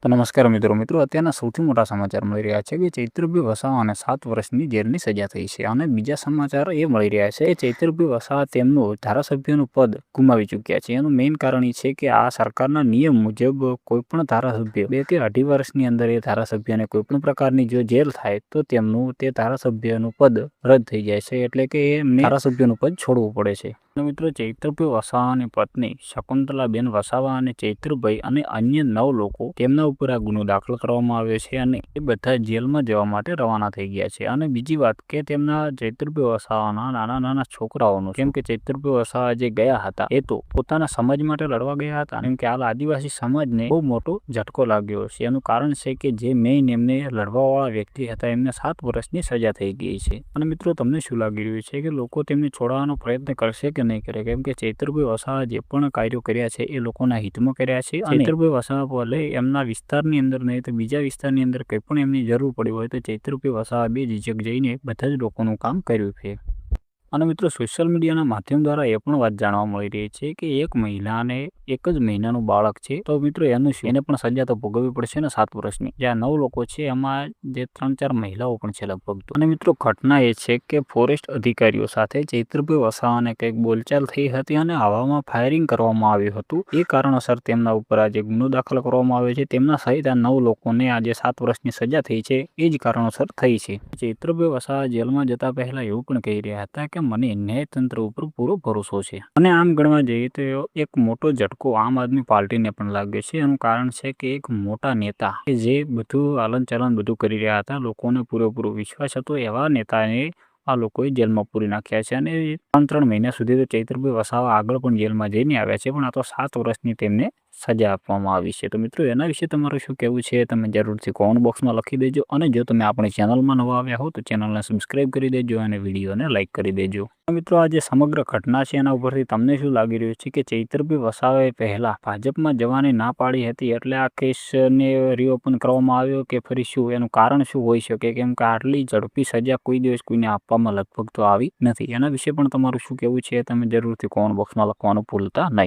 તો નમસ્કાર મિત્રો અત્યારના સૌથી મોટા સમાચાર મળી રહ્યા છે કે ચૈત્રભાઈ વસાવાને 7 વર્ષની જેલની સજા થઈ છે અને બીજા સમાચાર એ મળી રહ્યા છે કે ચૈત્રભાઈ વસાવા તેમનું ધારાસભ્યનું પદ ગુમાવી ચૂક્યા છે. એનું મેઇન કારણ એ છે કે આ સરકારના નિયમ મુજબ કોઈપણ ધારાસભ્ય 2 કે 2.5 વર્ષની અંદર એ ધારાસભ્યને કોઈપણ પ્રકારની જો જેલ થાય તો તેમનું તે ધારાસભ્યનું પદ રદ થઈ જાય છે, એટલે કે એમને ધારાસભ્યનું પદ છોડવું પડે છે. મિત્રો, ચૈત્રભાઈ વસાવાની પત્ની શકુંતલાબેન વસાવા અને ચૈત્રભાઈ અને અન્ય 9 લોકો તેમના ઉપર આ ગુનો દાખલ કરવામાં આવ્યો છે અને એ બધા જેલમાં જવા માટે રવાના થઈ ગયા છે. અને બીજી વાત કે તેમના ચૈત્રભાઈ વસાવાના નાના છોકરાઓનું, કેમ કે ચૈત્રભાઈ વસાવા જે ગયા હતા એ તો પોતાના સમાજ માટે લડવા ગયા હતા, કેમ કે હાલ આદિવાસી સમાજને બહુ મોટો ઝટકો લાગ્યો છે. એનું કારણ છે કે જે મેઇન એમને લડવાવાળા વ્યક્તિ હતા એમને 7 વર્ષની સજા થઈ ગઈ છે. અને મિત્રો, તમને શું લાગી રહ્યું છે કે લોકો તેમને છોડાવવાનો પ્રયત્ન કરશે કે નહીં કરે? કેમ કે ચૈત્રભાઈ વસાવા જે પણ કાર્યો કર્યા છે એ લોકોના હિતમાં કર્યા છે. ચૈત્રભાઈ વસાવા ભલે એમના વિસ્તારની અંદર નહીં તો બીજા વિસ્તારની અંદર કંઈ પણ એમની જરૂર પડી હોય તો ચૈત્રભાઈ વસાવા બેઝિઝક જઈને બધા જ લોકોનું કામ કર્યું છે. અને મિત્રો, સોશિયલ મીડિયાના માધ્યમ દ્વારા એ પણ વાત જાણવા મળી રહી છે કે એક મહિલાને 1 જ મહિનાનું બાળક છે, તો મિત્રો એનું શું, એને પણ સજા તો ભોગવવી પડશે ને 7 વર્ષની. જે આ 9 લોકો છે એમાં જે 3-4 મહિલાઓ પણ છે લગભગ. અને મિત્રો, ઘટના એ છે કે ફોરેસ્ટ અધિકારીઓ સાથે ચૈત્રભાઈ વસાવાને કંઈક બોલચાલ થઈ હતી અને હવામાં ફાયરિંગ કરવામાં આવ્યું હતું. એ કારણોસર તેમના ઉપર આ જે ગુનો દાખલ કરવામાં આવ્યો છે તેમના સહિત આ 9 લોકોને આજે 7 વર્ષની સજા થઈ છે એ જ કારણોસર થઈ છે. ચૈત્રભાઈ વસાવા જેલમાં જતા પહેલા એવું પણ કહી રહ્યા હતા કે મને ન્યાયતંત્ર ઉપર પૂરો ભરોસો છે. અને આમ ગણવા જઈએ તો એક મોટો ઝટકો આમ આદમી પાર્ટીને પણ લાગ્યો છે. એનું કારણ છે કે એક મોટા નેતા કે જે બધું હલનચલન બધું કરી રહ્યા હતા, લોકોને પૂરેપૂરો વિશ્વાસ હતો, એવા નેતાને આ લોકોએ જેલમાં પૂરી નાખ્યા છે. અને 3 મહિના સુધી તો ચૈત્રભાઈ વસાવા આગળ પણ જેલમાં જઈને આવ્યા છે, પણ આ તો 7 વર્ષની તેમને સજા આપવામાં આવી છે. તો મિત્રો, એના વિશે તમારું શું કહેવું છે તમે જરૂરથી કોમેન્ટ બોક્સમાં લખી દેજો. અને જો તમે આપણી ચેનલમાં નવા આવ્યા હો તો ચેનલને સબસ્ક્રાઈબ કરી દેજો અને વિડીયોને લાઇક કરી દેજો. મિત્રો, આ જે સમગ્ર ઘટના છે એના ઉપરથી તમને શું લાગી રહ્યું છે કે ચૈત્રભાઈ વસાવાએ પહેલા ભાજપમાં જવાની ના પાડી હતી એટલે આ કેસને રીઓપન કરવામાં આવ્યો કે ફરી શું, એનું કારણ શું હોઈ શકે? કેમ કે આટલી ઝડપી સજા કોઈ દિવસ કોઈને આપવામાં લગભગ તો આવી નથી. એના વિશે પણ તમારું શું કહેવું છે તમે જરૂરથી કોમેન્ટ બોક્સમાં લખવાનું ભૂલતા નહીં.